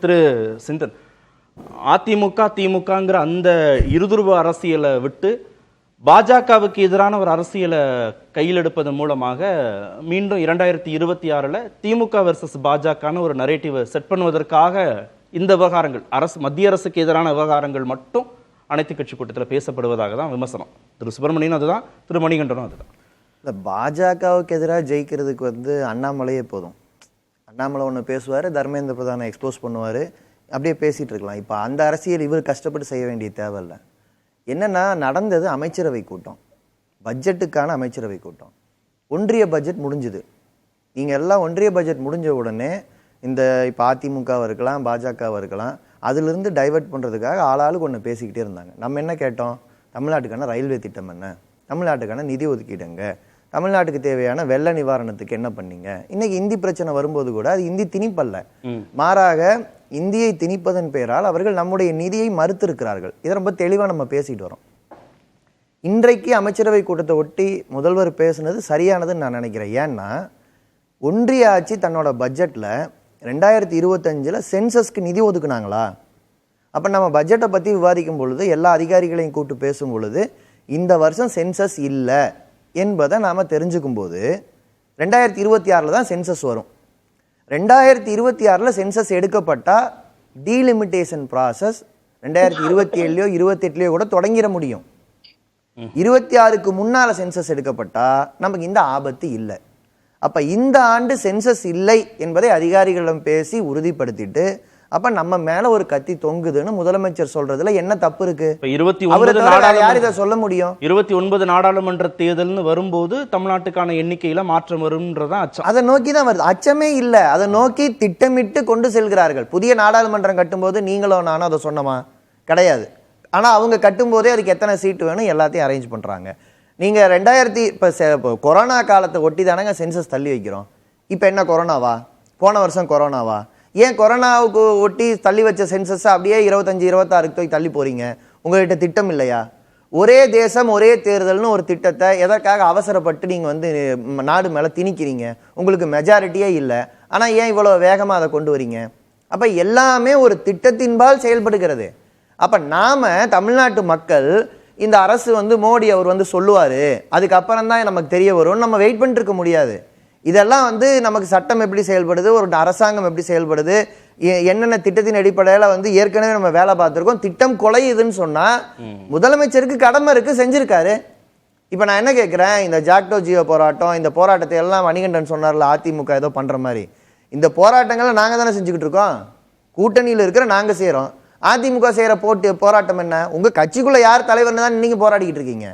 திரு சிந்தன், அதிமுக திமுகங்கிற அந்த இருதுருவ அரசியலை விட்டு பாஜகவுக்கு எதிரான ஒரு அரசியலை கையில் எடுப்பதன் மூலமாக மீண்டும் 2026 திமுக வெர்சஸ் பாஜகன்னு ஒரு நரேட்டிவை செட் பண்ணுவதற்காக இந்த விவகாரங்கள் மத்திய அரசுக்கு எதிரான விவகாரங்கள் மட்டும் அனைத்து கட்சி கூட்டத்தில் பேசப்படுவதாக தான் விமர்சனம். திரு சுப்பிரமணியன் அதுதான், திரு மணிகண்டனும் அதுதான். இல்லை, பாஜகவுக்கு எதிராக ஜெயிக்கிறதுக்கு அண்ணாமலையே போதும். அண்ணாமலை ஒன்று பேசுவார், தர்மேந்திர பிரதானை எக்ஸ்போஸ் பண்ணுவார், அப்படியே பேசிகிட்டு இருக்கலாம். இப்போ அந்த அரசியல் இவர் கஷ்டப்பட்டு செய்ய வேண்டிய தேவையில்லை. என்னென்னா, நடந்தது அமைச்சரவை கூட்டம், பட்ஜெட்டுக்கான அமைச்சரவை கூட்டம். ஒன்றிய பட்ஜெட் முடிஞ்சுது. நீங்கள் எல்லாம் ஒன்றிய பட்ஜெட் முடிஞ்ச உடனே இந்த இப்போ அதிமுகவாக இருக்கலாம், பாஜகவாக இருக்கலாம், அதிலிருந்து டைவெர்ட் பண்ணுறதுக்காக ஆளாளுக்கு ஒன்று பேசிக்கிட்டே இருந்தாங்க. நம்ம என்ன கேட்டோம்? தமிழ்நாட்டுக்கான ரயில்வே திட்டம் என்ன, தமிழ்நாட்டுக்கான நிதி ஒதுக்கீடுங்க, தமிழ்நாட்டுக்கு தேவையான வெள்ள நிவாரணத்துக்கு என்ன பண்ணீங்க. இன்னைக்கு இந்தி பிரச்சனை வரும்போது கூட அது இந்தி திணிப்பல்ல, மாறாக இந்தியை திணிப்பதன் பெயரால் அவர்கள் நம்முடைய நிதியை மறுத்திருக்கிறார்கள். இதை ரொம்ப தெளிவாக நம்ம பேசிட்டு வரோம். இன்றைக்கு அமைச்சரவை கூட்டத்தை ஒட்டி முதல்வர் பேசுனது சரியானதுன்னு நான் நினைக்கிறேன். ஏன்னா, ஒன்றிய ஆட்சி தன்னோட பட்ஜெட்டில் 2025 சென்சஸ்க்கு நிதி ஒதுக்குனாங்களா? அப்போ நம்ம பட்ஜெட்டை பற்றி விவாதிக்கும் பொழுது எல்லா அதிகாரிகளையும் கூப்பிட்டு பேசும் பொழுது இந்த வருஷம் சென்சஸ் இல்லை என்பதை நாம் தெரிஞ்சுக்கும் போது 2026 தான் சென்சஸ் வரும். 2026 சென்சஸ் எடுக்கப்பட்டால் டீலிமிட்டேஷன் ப்ராசஸ் 2027 28 கூட தொடங்கிட முடியும். 26க்கு முன்னால் சென்சஸ் எடுக்கப்பட்டால் நமக்கு இந்த ஆபத்து இல்லை. அப்போ இந்த ஆண்டு சென்சஸ் இல்லை என்பதை அதிகாரிகளிடம் பேசி உறுதிப்படுத்திட்டு அப்ப நம்ம மேல ஒரு கத்தி தொங்குதுன்னு முதலமைச்சர் சொல்றதுல என்ன தப்பு இருக்கு? யார் இதை சொல்ல முடியும்? 29 நாடாளுமன்ற தேர்தல்னு வரும்போது தமிழ்நாட்டுக்கான எண்ணிக்கையில மாற்றம் வரும்ன்றதான் அச்சம். அதை நோக்கி தான் வருது. அச்சமே இல்லை, அதை நோக்கி திட்டமிட்டு கொண்டு செல்கிறார்கள். புதிய நாடாளுமன்றம் கட்டும்போது நீங்களும் நானும் அதை சொன்னோமா? கிடையாது. ஆனா அவங்க கட்டும்போதே அதுக்கு எத்தனை சீட்டு வேணும் எல்லாத்தையும் அரேஞ்ச் பண்றாங்க. நீங்க 2000 இப்போ கொரோனா காலத்தை ஒட்டி தானங்க சென்சஸ் தள்ளி வைக்கிறோம். இப்போ என்ன கொரோனாவா? போன வருஷம் கொரோனாவா? ஏன் கொரோனாவுக்கு ஒட்டி தள்ளி வச்ச சென்சஸ் அப்படியே 25 26 தள்ளி போறீங்க? உங்ககிட்ட திட்டம் இல்லையா? ஒரே தேசம் ஒரே தேர்தல்னு ஒரு திட்டத்தை எதற்காக அவசரப்பட்டு நீங்க நாடு மேல திணிக்கிறீங்க? உங்களுக்கு மெஜாரிட்டியே இல்லை, ஆனா ஏன் இவ்வளவு வேகமா அதை கொண்டு வரீங்க? அப்ப எல்லாமே ஒரு திட்டத்தின்பால் செயல்படுகிறது. அப்ப நாம தமிழ்நாட்டு மக்கள் இந்த அரசு மோடி அவர் சொல்லுவாரு, அதுக்கப்புறம் தான் நமக்கு தெரிய வரும், நம்ம வெயிட் பண்ணிட்டு இருக்க முடியாது. இதெல்லாம் நமக்கு சட்டம் எப்படி செயல்படுது, ஒரு அரசாங்கம் எப்படி செயல்படுது, என்னென்ன திட்டத்தின் அடிப்படையில் ஏற்கனவே நம்ம வேலை பார்த்துருக்கோம். திட்டம் குலையுதுன்னு சொன்னா முதலமைச்சருக்கு கடமை இருக்கு, செஞ்சிருக்காரு. இப்ப நான் என்ன கேட்கிறேன், இந்த ஜாக்டோ ஜியோ போராட்டம், இந்த போராட்டத்தை எல்லாம் மணிகண்டன் சொன்னார்ல, அதிமுக ஏதோ பண்ற மாதிரி, இந்த போராட்டங்களை நாங்க தானே செஞ்சுக்கிட்டு இருக்கோம். கூட்டணியில் இருக்கிற நாங்க செய்யறோம். அதிமுக செய்யற போராட்டம் என்ன? உங்க கட்சிக்குள்ள யார் தலைவர்னு தான் நீங்க போராடிக்கிட்டு இருக்கீங்க.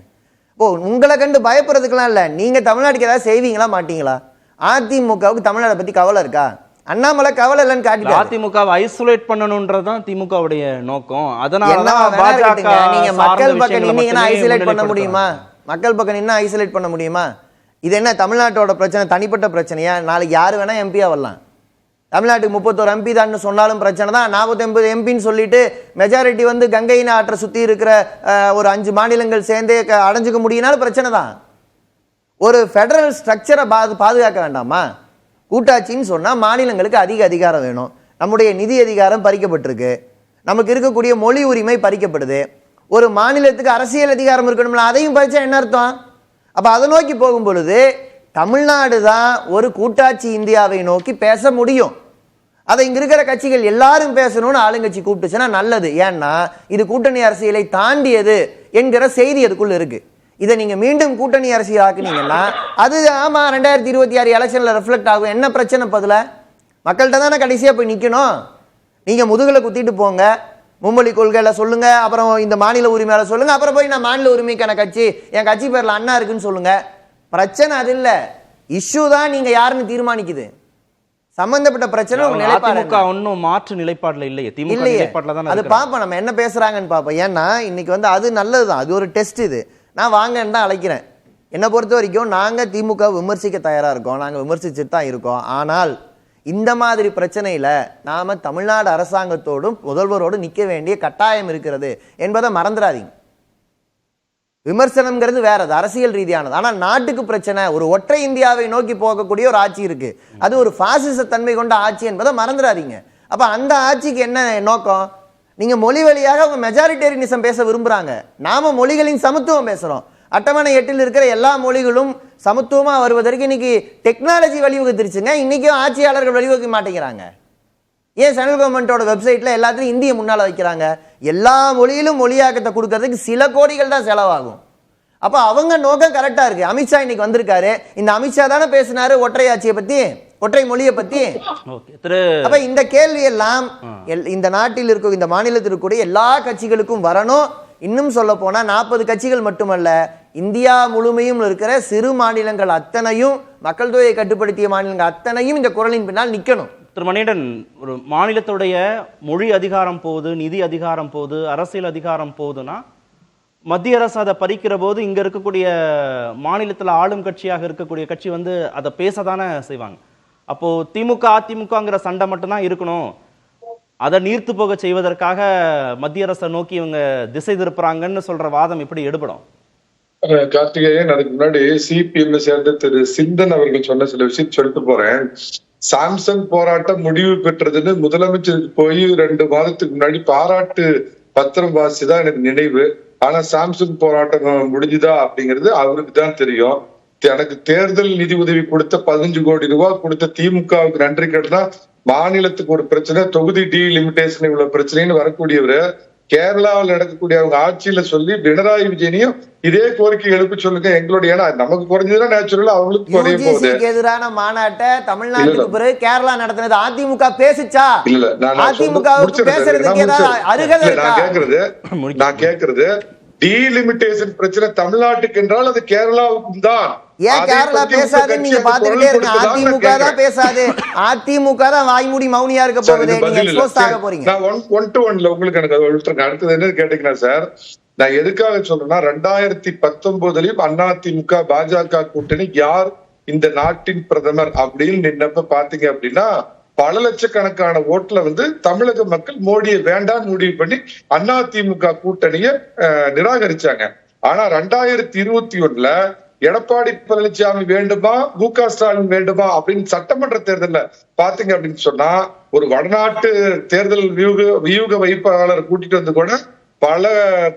உங்களை கண்டு பயப்படுறதுக்கெல்லாம் இல்ல. நீங்க தமிழ்நாட்டுக்கு ஏதாவது செய்வீங்களா மாட்டீங்களா? அதிமுகவுக்கு தமிழ்நாட்டை பத்தி கவலை இருக்கா? அண்ணாமலை கவலை இல்லைன்னு காட்டி அதிமுகவை ஐசோலேட் பண்ணணும்ன்றதுதான் திமுகவுடைய நோக்கம். அதனால நீங்க மக்கள் பக்கம் நின்னீங்கன்னா ஐசோலேட் பண்ண முடியுமா? மக்கள் பக்கம் நின்னா ஐசோலேட் பண்ண முடியுமா? இது என்ன தமிழ்நாட்டோட பிரச்சனை, தனிப்பட்ட பிரச்சனையா? நாளைக்கு யாரு வேணா எம்பியா வரலாம். தமிழ்நாட்டுக்கு 31 எம்பி தான் சொன்னாலும் பிரச்சனை தான். 49 எம்பின்னு சொல்லிட்டு மெஜாரிட்டி கங்கையின் ஆற்றை சுத்தி இருக்கிற ஒரு 5 மாநிலங்கள் சேர்ந்தே அடைஞ்சுக்க முடியினாலும் பிரச்சனை தான். ஒரு ஃபெடரல் ஸ்ட்ரக்சரை பாதுகாக்க வேண்டாமா? கூட்டாட்சின்னு சொன்னா மாநிலங்களுக்கு அதிக அதிகாரம் வேணும். நம்முடைய நிதி அதிகாரம் பறிக்கப்பட்டிருக்கு, நமக்கு இருக்கக்கூடிய மொழி உரிமை பறிக்கப்படுது. ஒரு மாநிலத்துக்கு அரசியல் அதிகாரம் இருக்கணும்ல, அதையும் பறிச்சா என்ன அர்த்தம்? அப்ப அதை நோக்கி போகும் பொழுது தமிழ்நாடு தான் ஒரு கூட்டாட்சி இந்தியாவை நோக்கி பேச முடியும். அதை இங்க இருக்கிற கட்சிகள் எல்லாரும் பேசணும்னு ஆளுங்கட்சி கூப்பிட்டுச்சுன்னா நல்லது. ஏன்னா இது கூட்டணி அரசியலை தாண்டியது என்கிற செய்தி அதுக்குள்ள இருக்கு. இதை நீங்க மீண்டும் கூட்டணி அரசியல் ஆக்குனீங்கன்னா அது ஆமா 2026 எலெக்ஷன்ல ரிஃப்ளெக்ட் ஆகும். என்ன பிரச்சனை? பதில மக்கள்கிட்ட தானே கடைசியா போய் நிக்கணும். நீங்க முதுகுல குத்திட்டு போங்க, மும்மொழி கொள்கையில சொல்லுங்க, அப்புறம் இந்த மாநில உரிமையால சொல்லுங்க, அப்புறம் போய் நான் மாநில உரிமைக்கான கட்சி, என் கட்சி பேர்ல அண்ணா இருக்குன்னு சொல்லுங்க. பிரச்சனை அது இல்ல, இஷ்யூ தான் நீங்க யாருன்னு தீர்மானிக்குது. சம்பந்தப்பட்ட பிரச்சனை உங்க நிலைப்பாடு ஒன்னும் மாற்று நிலைப்பாடுல இல்லையே, திமுக நிலைப்பாடுல தான். அது பாப்போம், நம்ம என்ன பேசுறாங்கன்னு பாப்போம். ஏன்னா இன்னைக்கு அது நல்லதுதான், அது ஒரு டெஸ்ட். இது நான் வாங்கன்னு தான் அழைக்கிறேன். என்னை பொறுத்த வரைக்கும் நாங்க திமுக விமர்சிக்க தயாரா இருக்கோம், நாங்க விமர்சிச்சுட்டு தான் இருக்கோம். ஆனால் இந்த மாதிரி பிரச்சனையில நாம தமிழ்நாடு அரசாங்கத்தோடும் முதல்வரோடு நிக்க வேண்டிய கட்டாயம் இருக்கிறது என்பதை மறந்துடாதீங்க. விமர்சனம்ங்கிறது வேற, அது அரசியல் ரீதியானது. ஆனா நாட்டுக்கு பிரச்சனை, ஒரு ஒற்றை இந்தியாவை நோக்கி போகக்கூடிய ஒரு ஆட்சி இருக்கு, அது ஒரு பாசிச தன்மை கொண்ட ஆட்சி என்பதை மறந்துடாதீங்க. அப்ப அந்த ஆட்சிக்கு என்ன நோக்கம்? நீங்க மொழி வழியாக அவங்க மெஜாரிட்டேரியனிசம் பேச விரும்புறாங்க, நாம மொழிகளின் சமத்துவம் பேசுறோம். அட்டவணை 8 இருக்கிற எல்லா மொழிகளும் சமத்துவமா வருவதற்கு இன்னைக்கு டெக்னாலஜி வழிவகுத்துருச்சுங்க. இன்னைக்கும் ஆட்சியாளர்கள் வழிவகுக்க மாட்டேங்கிறாங்க. ஏன் சென்ட்ரல் கவர்மெண்டோட வெப்சைட்ல எல்லாத்தையும் இந்திய முன்னால வைக்கிறாங்க? எல்லா மொழியிலும் மொழியாக்கத்தை கொடுக்கறதுக்கு சில கோடிகள் தான் செலவாகும். அப்ப அவங்க நோக்கம் கரெக்டா இருக்கு. அமித்ஷா இன்னைக்கு வந்திருக்காரு, இந்த அமித்ஷா தானே பேசினாரு ஒற்றை ஆட்சியை பத்தி, ஒற்றை மொழியை பத்தி. அப்ப இந்த கேள்வி எல்லாம் இந்த நாட்டில் இருக்க, இந்த மாநிலத்தில் இருக்கக்கூடிய எல்லா கட்சிகளுக்கும் வரணும். இன்னும் சொல்ல போனா 40 கட்சிகள் மட்டுமல்ல, இந்தியா முழுமையும் இருக்கிற சிறு மாநிலங்கள் அத்தனையும், மக்கள் தொகையை கட்டுப்படுத்திய மாநிலங்கள் அத்தனையும் இந்த குரலின் பின்னால் நிக்கணும். திரு மணிகண்டன், ஒரு மாநிலத்துடைய மொழி அதிகாரம் போகுது, நிதி அதிகாரம் போகுது, அரசியல் அதிகாரம் போகுதுன்னா மத்திய அரசு அதை பறிக்கிற போது இங்க இருக்கக்கூடிய மாநிலத்தில் ஆளும் கட்சியாக இருக்கக்கூடிய கட்சி வந்து அதை பேசதானே செய்வாங்க. அப்போ திமுக அதிமுகங்கிற சண்டை மட்டும்தான் இருக்கணும், அதை நீர்த்து போக செய்வதற்காக மத்திய அரசை நோக்கி இவங்க திசை திருப்புறாங்கன்னு சொல்ற வாதம் எப்படி எடுபடும்? கார்த்திகேயன், அதுக்கு முன்னாடி சிபிஎம் சேர்ந்த திரு சிந்தன் அவர்கள் சொன்ன சில விஷயம் சொல்லிட்டு போறேன். சாம்சங் போராட்டம் முடிவு பெற்றதுன்னு முதலமைச்சருக்கு போய் 2 மாதத்துக்கு முன்னாடி பாராட்டு பத்திரம் வாசிதான் எனக்கு நினைவு. ஆனா சாம்சங் போராட்டம் முடிஞ்சுதா அப்படிங்கிறது அவருக்கு தான் தெரியும். எனக்கு தேர்தல் நிதி உதவி கொடுத்த 15 கோடி ரூபாய் கொடுத்த திமுகவுக்கு நன்றி கேட்டா, மாநிலத்துக்கு ஒரு பிரச்சனை, தொகுதி டீலிமிட்டேஷன் இவ்வளவு பிரச்சனைன்னு வரக்கூடியவர் கேரளாவில் நடக்கக்கூடிய அவங்க ஆட்சியில சொல்லி பினராயி விஜயனையும் இதே கோரிக்கை எழுப்ப சொல்லுங்க எங்களுடைய. ஏன்னா நமக்கு குறைஞ்சதுன்னா நேச்சுரலா அவங்களுக்கு குறைய போகுது. எதிரான மாநாட்டை தமிழ்நாட்டுக்கு பிறகு கேரளா நடத்தினது அதிமுக பேசுச்சா? இல்ல அதிமுக பேசுறதுக்கு அருகதை நான் கேக்குறது டீலிமிட்டேஷன் பிரச்சனை தமிழ்நாட்டுக்கு என்றால் அது கேரளாவுக்கும் தான். ஏன் கேரளா பேசாது? நீங்க பாத்துக்கிட்டே இருங்க. அதிமுக தான் பேசாது, அதிமுக தான் வாய்மூடி மௌனியா இருக்க போகுது. நீங்க எக்ஸ்போஸ் ஆக போறீங்க. நான் 1 to 1ல உங்களுக்கு எனக்கு அடுத்தது என்ன கேட்டீங்கன்னா சார், நான் எதுக்காக சொல்றேன்னா 2019லயும் அதிமுக பாஜக கூட்டணி யார் இந்த நாட்டின் பிரதமர் அப்படின்னு நின்னப்ப பாத்தீங்க அப்படின்னா பல லட்சக்கணக்கான ஓட்டுல வந்து தமிழக மக்கள் மோடியை வேண்டாம் முடிவு பண்ணி அதிமுக கூட்டணியை நிராகரிச்சாங்க. ஆனா 2021ல எடப்பாடி பழனிசாமி வேண்டுமா மு.க. ஸ்டாலின் வேண்டுமா அப்படின்னு சட்டமன்ற தேர்தல்ல பாத்தீங்க அப்படின்னு சொன்னா ஒரு வடநாட்டு தேர்தல் வியூக வைப்பாளர் கூட்டிட்டு வந்து கூட பல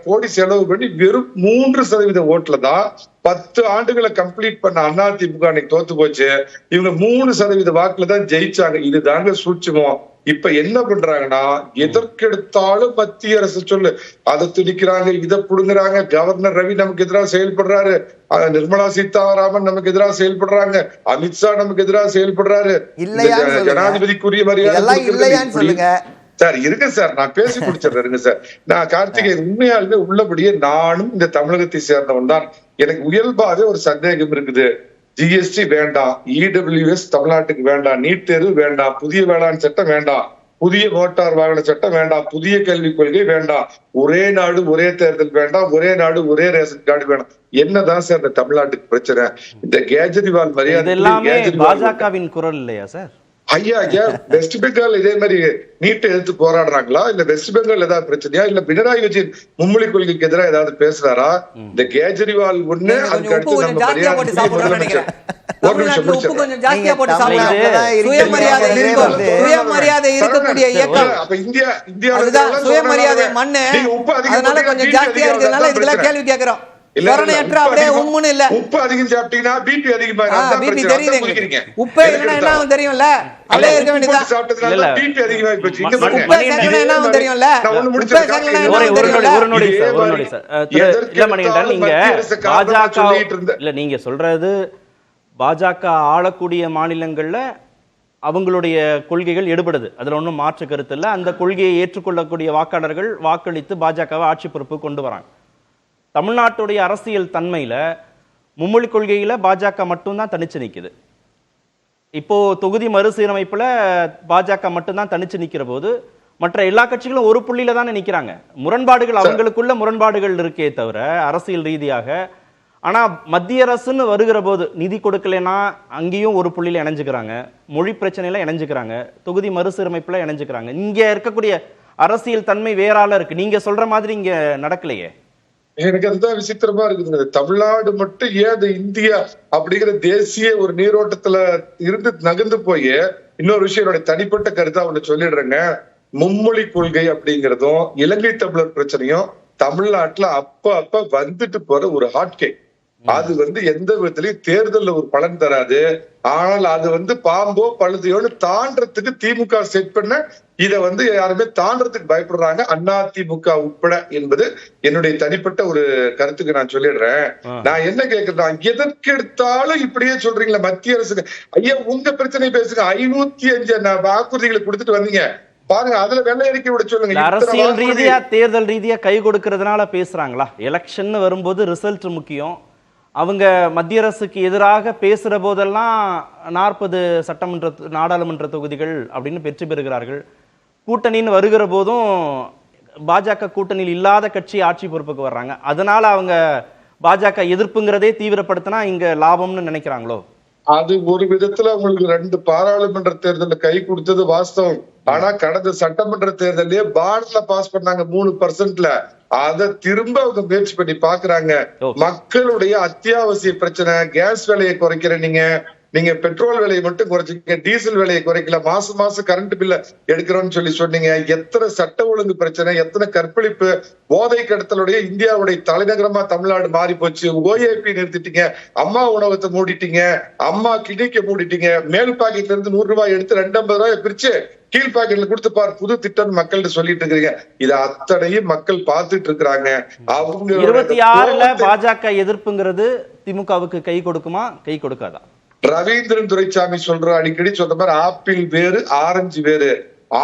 கோடி செலவு பண்ணி வெறும் 3% ஓட்டுல தான் 10 ஆண்டுகளை கம்ப்ளீட் பண்ண அதிமுக அன்னைக்கு தோத்து போச்சு. இவங்க 3% வாக்குல தான் ஜெயிச்சாங்க. இதுதாங்க சூட்சுமம். இப்ப என்ன பண்றாங்கன்னா எதற்கெடுத்தாலும் மத்திய அரசு சொல்லு அதை திணிக்கிறாங்க, இதை புடுங்குறாங்க. கவர்னர் ரவி நமக்கு எதிராக செயல்படுறாரு, நிர்மலா சீதாராமன் நமக்கு எதிராக செயல்படுறாங்க, அமித்ஷா நமக்கு எதிராக செயல்படுறாரு, ஜனாதிபதிக்குரிய மரியாதை. சார் இருங்க சார், நான் பேசி முடிச்சிடுறேன் சார். நான் கார்த்திகேயன் உண்மையாலுமே உள்ளபடியே நானும் இந்த தமிழகத்தை சேர்ந்தவன் தான். எனக்கு இயல்பாவே ஒரு சந்தேகம் இருக்குது. ஜிஎஸ்டி வேண்டாம், இடபிள்யூஎஸ் தமிழ்நாட்டுக்கு வேண்டாம், நீட் தேர்வு வேண்டாம், புதிய வேளாண் சட்டம் வேண்டாம், புதிய மோட்டார் வாகன சட்டம் வேண்டாம், புதிய கல்விக் கொள்கை வேண்டாம், ஒரே நாடு ஒரே தேர்தல் வேண்டாம், ஒரே நாடு ஒரே ரேஷன் கார்டு வேண்டாம். என்னதான் சார் இந்த தமிழ்நாட்டுக்கு பிரச்சனை? இந்த கேஜ்ரிவால் மரியாதை பாஜகவின் குரல் இல்லையா சார்? ஐயா வெஸ்ட் பெங்கால் இதே மாதிரி நீட்டை எதிர்த்து போராடுறாங்களா? இல்ல வெஸ்ட் பெங்கால் ஏதாவது பிரச்சனையா? இல்ல பினராயி விஜயன் மும்மொழி கொள்கைக்கு எதிராக ஏதாவது பேசுறாரா? இந்த கேஜ்ரிவால் ஒண்ணு, அதுக்கு அடுத்து நம்ம சுயமரியாதை இருக்கக்கூடிய இயக்கம். அப்ப இந்தியா சுயமரியாதை மண்ணு, அதனால கொஞ்சம் ஜாஸ்தியா இருக்கிறதுனால இதுக்கெல்லாம் கேள்வி கேட்கிறோம். உப்பு அதிகம் சாப்பிட்டீங்கன்னா பிபி அதிகமா உப்பே என்ன தெரியும்ல, அப்படியே இருக்க வேண்டியதான். பிபி அதிகமா போச்சு. என்ன தெரியும்ல, நீங்க சொல்றது பாஜக ஆளக்கூடிய மாநிலங்கள்ல அவங்களுடைய கொள்கைகள் எடுபடுது, அதுல ஒன்றும் மாற்று கருத்து இல்லை. அந்த கொள்கையை ஏற்றுக்கொள்ளக்கூடிய வாக்காளர்கள் வாக்களித்து பாஜகவை ஆட்சி பொறுப்பு கொண்டு வராங்க. தமிழ்நாட்டுடைய அரசியல் தன்மையில மும்மொழி கொள்கையில பாஜக மட்டும்தான் தனிச்சு நிக்குது. இப்போ தொகுதி மறுசீரமைப்புல பாஜக மட்டும்தான் தனிச்சு நிக்கிற போது மற்ற எல்லா கட்சிகளும் ஒரு புள்ளியில தானே நிக்கிறாங்க. முரண்பாடுகள் அவங்களுக்குள்ள முரண்பாடுகள் இருக்கே தவிர அரசியல் ரீதியாக. ஆனா மத்திய அரசுன்னு வருகிற போது நிதி கொடுக்கலன்னா அங்கேயும் ஒரு புள்ளியில இணைஞ்சுக்கிறாங்க, மொழி பிரச்சனையில இணைஞ்சுக்கிறாங்க, தொகுதி மறுசீரமைப்புல இணைஞ்சுக்கிறாங்க. இங்க இருக்கக்கூடிய அரசியல் தன்மை வேறால இருக்கு. நீங்க சொல்ற மாதிரி இங்க நடக்கலையே. எனக்கு அதுதான் விசித்திரமா இருக்குது. தமிழ்நாடு மட்டும் ஏன் இந்தியா அப்படிங்கிற தேசிய ஒரு நீரோட்டத்துல இருந்து நகர்ந்து போய் இன்னொரு விஷயம் என்னுடைய தனிப்பட்ட கருத்தா ஒண்ணு சொல்லிடுறேங்க. மும்மொழி கொள்கை அப்படிங்கிறதும் இலங்கை தமிழர் பிரச்சனையும் தமிழ்நாட்டுல அப்ப வந்துட்டு போற ஒரு ஹாட்கேக். அது எந்த விதத்திலயும் தேர்தல்ல ஒரு பலன் தராது. ஆனால் அது பாம்போ பழுதையோன்னு தாண்டறதுக்கு திமுக செட் பண்ண இத யாருமே தாண்டறதுக்கு பயப்படுறாங்க, அதிமுக உட்பட என்பது என்னுடைய தனிப்பட்ட ஒரு கருத்துக்கு நான் சொல்லிடுறேன். நான் என்ன கேக்குறேன், எதற்கு எடுத்தாலும் இப்படியே சொல்றீங்களா மத்திய அரசுக்கு? ஐயா உங்க பிரச்சனை பேசுங்க. 505 வாக்குறுதிகளை கொடுத்துட்டு வந்தீங்க பாருங்க, அதுல வெள்ளை அறிக்கை விட சொல்லுங்க. அரசியல் ரீதியா தேர்தல் ரீதியா கை கொடுக்கறதுனால பேசுறாங்களா? எலெக்ஷன் வரும்போது ரிசல்ட் முக்கியம். அவங்க மத்திய அரசுக்கு எதிராக பேசுற போதெல்லாம் 40 சட்டமன்ற நாடாளுமன்ற தொகுதிகள் அப்படின்னு வெற்றி பெறுகிறார்கள். கூட்டணின்னு வருகிற போதும் பாஜக கூட்டணியில் இல்லாத கட்சி ஆட்சி பொறுப்புக்கு வர்றாங்க. அதனால அவங்க பாஜக எதிர்ப்புங்கிறதே தீவிரப்படுத்தினா இங்க லாபம்னு நினைக்கிறாங்களோ? அது ஒரு விதத்துல உங்களுக்கு 2 பாராளுமன்ற தேர்தலில் கை கொடுத்தது வாஸ்தவம். ஆனா கடந்த சட்டமன்ற தேர்தலே பார்டர்ல பாஸ் பண்ணாங்க 3%. அதை திரும்ப அவங்க முயற்சி பண்ணி பாக்குறாங்க. மக்களுடைய அத்தியாவசிய பிரச்சனை, கேஸ் விலையை குறைக்கிற நீங்க பெட்ரோல் விலையை மட்டும் குறைச்சிக்க, டீசல் விலையை குறைக்கல, மாசம் கரண்ட் பில்ல எடுக்கிறோம்னு சொன்னீங்க. எத்தனை சட்ட ஒழுங்கு பிரச்சனை, எத்தனை கற்பழிப்பு, போதை கடத்தலுடைய இந்தியாவுடைய தலைநகரமா தமிழ்நாடு மாறி போச்சு. ஓஏபி நிறுத்திட்டீங்க, அம்மா உணவகத்தை மூடிட்டீங்க, அம்மா கிளினிக்க மூடிட்டீங்க, மேல் பாக்கெட்ல இருந்து 100 ரூபாய் எடுத்து 250 ரூபாய் பிரிச்சு கீழ் பாக்கெட்ல கொடுத்து பாரு புது திட்டம் மக்கள்கிட்ட சொல்லிட்டு இருக்கிறீங்க. இது அத்தனையும் மக்கள் பார்த்துட்டு இருக்கிறாங்க. அவங்க 26ல பாஜக எதிர்ப்புங்கிறது திமுகவுக்கு கை கொடுக்குமா, கை கொடுக்காதா? ரவீந்திரன் துரைசாமி அடிக்கடி சொல்ற மாதிரி ஆப்பிள் வேறு ஆரஞ்சு வேறு.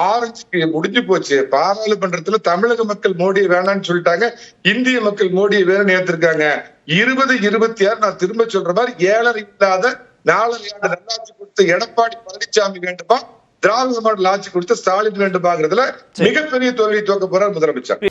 ஆரஞ்சுக்கு முடிஞ்சு போச்சு. பாராளுமன்றத்துல தமிழக மக்கள் மோடியை வேணான்னு சொல்லிட்டாங்க, இந்திய மக்கள் மோடியை வேணும்னு ஏத்திருக்காங்க. 2026 நான் திரும்ப சொல்ற மாதிரி 7.5 இல்லாத 4.5 ஆண்டு நல்லாட்சி கொடுத்த எடப்பாடி பழனிசாமி வேண்டுமா, திராவிட மாடல் ஆட்சி கொடுத்த ஸ்டாலின் வேண்டுமாங்கிறதுல மிகப்பெரிய தோல்வி தோக்க போறார் முதலமைச்சர்.